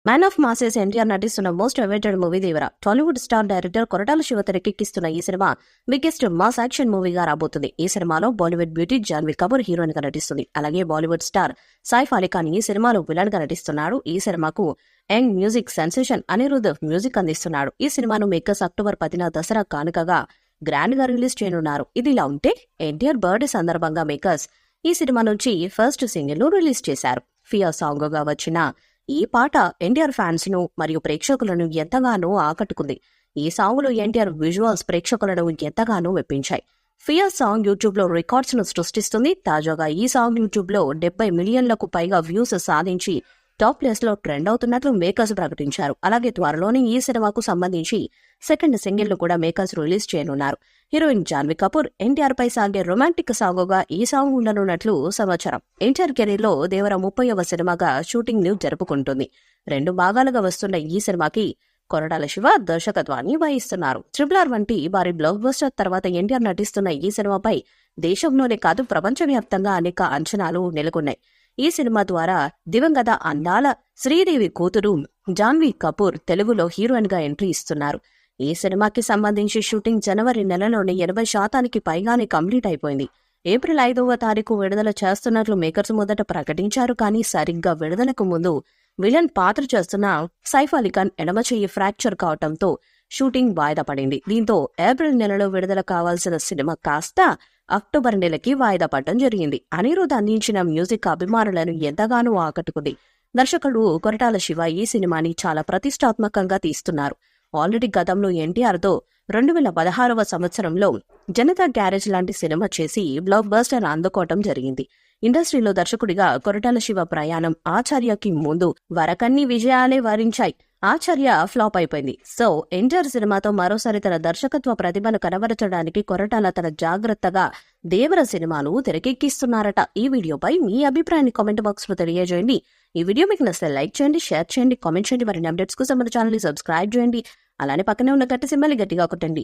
Man of masses NTR నటిస్తున్న most awaited movie దేవర. Tollywood star director Koratala Shiva తెరకెక్కిస్తున్న ఈ cinema biggest mass action మూవీగా రాబోతుంది. ఈ సినిమాలో బాలీవుడ్ బ్యూటీ జాన్వీ కపూర్ హీరోయిన్ గా నటిస్తుంది. అలాగే బాలీవుడ్ స్టార్ సైఫ్ అలీ ఖాన్ ఈ సినిమాలో విలన్ గా నటిస్తున్నాడు. ఈ సినిమాకు young music sensation Anirudh music అందిస్తున్నాడు. ఈ సినిమాను మేకర్స్ అక్టోబర్ 10న దసరా కానుకగా గ్రాండ్ గా రిలీజ్ చేయనున్నారు. ఇది ఇలా ఉంటే ఎన్టీఆర్ బర్త్డే సందర్భంగా మేకర్స్ ఈ సినిమా నుంచి ఫస్ట్ సింగిల్ ను రిలీజ్ చేశారు. ఫియా సాంగ్ గా వచ్చిన ఈ పాట ఎన్టీఆర్ ఫ్యాన్స్ ను మరియు ప్రేక్షకులను ఎంతగానో ఆకట్టుకుంది. ఈ సాంగ్ లో ఎన్టీఆర్ విజువల్స్ ప్రేక్షకులను ఎంతగానో మెప్పించాయి. ఫియా సాంగ్ యూట్యూబ్ లో రికార్డ్స్ ను సృష్టిస్తుంది. తాజాగా ఈ సాంగ్ యూట్యూబ్ లో 70 మిలియన్లకు పైగా వ్యూస్ సాధించి టాప్ ప్లేస్ లో ట్రెండ్ అవుతున్నట్లు మేకర్స్ ప్రకటించారు. అలాగే త్వరలోనే ఈ సినిమాకు సంబంధించి సెకండ్ సింగిల్ ను కూడా మేకర్స్ రిలీజ్ చేయనున్నారు. హీరోయిన్ జాన్వీ కపూర్ ఎన్టీఆర్ పై సాగే రొమాంటిక్ సాంగ్గా ఈ సాంగ్ ఉండనున్నట్లు సమాచారం. ఎన్టీఆర్ కెరీర్ లో దేవర 30వ సినిమాగా షూటింగ్ ను జరుపుకుంటుంది. 2 భాగాలుగా వస్తున్న ఈ సినిమాకి కొరటాల శివ దర్శకత్వాన్ని వహిస్తున్నారు. RRR వంటి భారీ బ్లాక్ బస్టర్ తర్వాత ఎన్టీఆర్ నటిస్తున్న ఈ సినిమాపై దేశంలోనే కాదు ప్రపంచవ్యాప్తంగా అనేక అంచనాలు నెలకొన్నాయి. ఈ సినిమా ద్వారా దివంగత అందాల శ్రీదేవి కూతురు జాన్వీ కపూర్ తెలుగులో హీరోయిన్ గా ఎంట్రీ ఇస్తున్నారు. ఈ సినిమాకి సంబంధించి షూటింగ్ జనవరి నెలలోనే 80% పైగానే కంప్లీట్ అయిపోయింది. ఏప్రిల్ 5వ తారీఖు విడుదల చేస్తున్నట్లు మేకర్స్ మొదట ప్రకటించారు. కానీ సరిగ్గా విడుదలకు ముందు విలన్ పాత్ర చేస్తున్న సైఫ్ అలీ ఖాన్ ఎడమ చెయ్యి ఫ్రాక్చర్ కావడంతో షూటింగ్ వాయిదా పడింది. దీంతో ఏప్రిల్ నెలలో విడుదల కావాల్సిన సినిమా కాస్త అక్టోబర్ నెలకి వాయిదా పడడం జరిగింది. అనిరుద్ధ్ అందించిన మ్యూజిక్ అభిమానులను ఎంతగానో ఆకట్టుకుంది. దర్శకుడు కొరటాల శివ ఈ సినిమాని చాలా ప్రతిష్టాత్మకంగా తీస్తున్నారు. ఆల్రెడీ గతంలో ఎన్టీఆర్తో 2016వ సంవత్సరంలో జనతా గ్యారేజ్ లాంటి సినిమా చేసి బ్లాక్ బస్టర్ అందుకోవటం జరిగింది. ఇండస్ట్రీలో దర్శకుడిగా కొరటాల శివ ప్రయాణం ఆచార్యకి ముందు వరకన్ని విజయాలే వరించాయి. ఆచార్య ఫ్లాప్ అయిపోయింది. సో ఎన్టీఆర్ సినిమాతో మరోసారి తన దర్శకత్వ ప్రతిభను కనబరచడానికి కొరటాల తన జాగ్రత్తగా దేవర సినిమాను తెరకెక్కిస్తున్నారట. ఈ వీడియోపై మీ అభిప్రాయాన్ని కామెంట్ బాక్స్ లో తెలియజేయండి. ఈ వీడియో మీకు నచ్చితే లైక్ చేయండి, షేర్ చేయండి, కామెంట్ చేయండి. మరిన్ని అప్డేట్స్ కోసం మన ఛానల్ ని సబ్స్క్రైబ్ చేయండి. అలానే పక్కనే ఉన్న గట్టి సింబల్ గట్టిగా కొట్టండి.